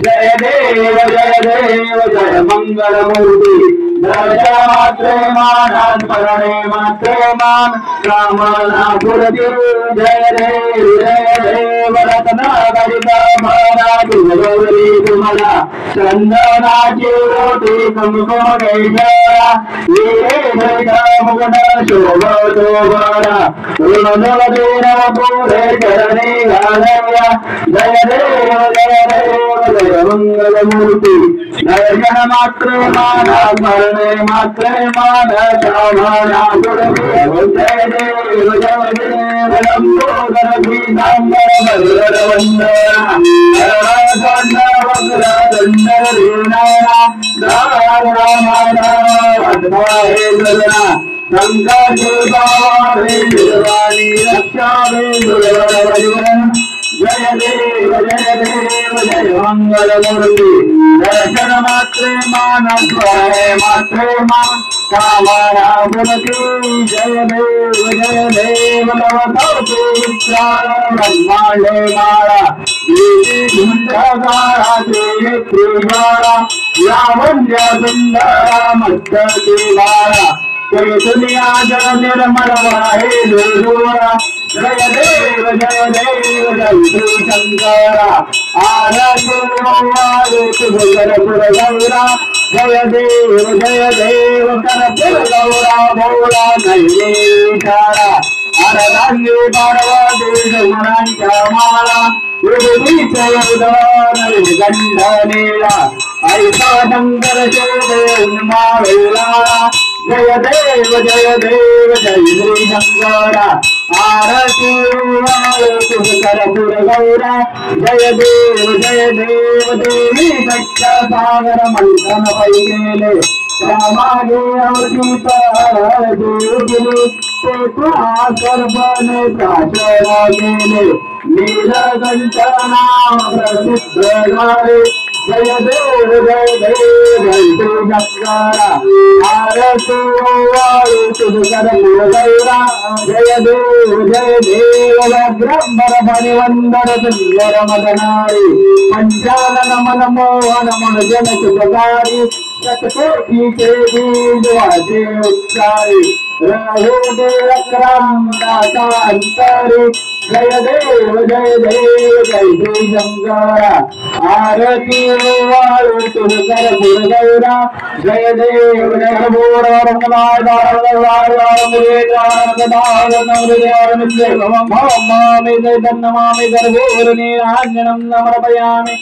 जय देव जय मंगल मूर्ति दर्शन मात्रे मान स्मरणे मात्रे मान रामना पुरती जय देव रत्नाकरित महाराज गौरी तुम्हाला चंदनाची रोटी कुंकुमेश्वरा मुगुण शोभतो बरा ऋणदीन पुरे चरणे घालया जय देव जय मंगल मूर्ति दर्शन मात्रे मान स्मरणे मात्रे मान श्रावणा पुरती जय देव लंबोदर पीतांबर भद्र वंदना जय देव जय मंगल मूर्ति दर्शन मात्रे मान स्मरणे मात्रे मान कामना पुरती जय देव लवतो विचार ब्रह्मांडे माळा लावण्य सुंदरा मस्तकी बाळा दुनिया जल निर्मल वाहे दुर्गोरा जय देव जय श्री शंकरा आरती करपुर गौरा जय देव करपुर गौरा भोला नैवेशारा अरदांगे पाडवा देव गुणांच्या माला गंधनेला ऐसा शंकर शोभे उन्मावेला जय देव जय श्री शंकरा आरती करपुर गौरा जय देव देवी सच्चा सागर मंथन पै गेले रामागे अवतीत देवगिरी ते सर्पने प्राचरा गेले नीलकंठना प्रसिद्ध झाले जय देव श्री शंकरा आरती करपुर गौरा जय देव ब्रह्मर फणिवंदर सुंदर मदनारी पंचानन मन मोहन मन जन सुखकारी शतकोटि के बीज वाजे उच्चारी रहो देवक्रम दाता अंतरी जय देव श्री शंकरा आरती करपुर गौरा जय देव नमामि गर्भोरनीराञ्जनं समर्पयामि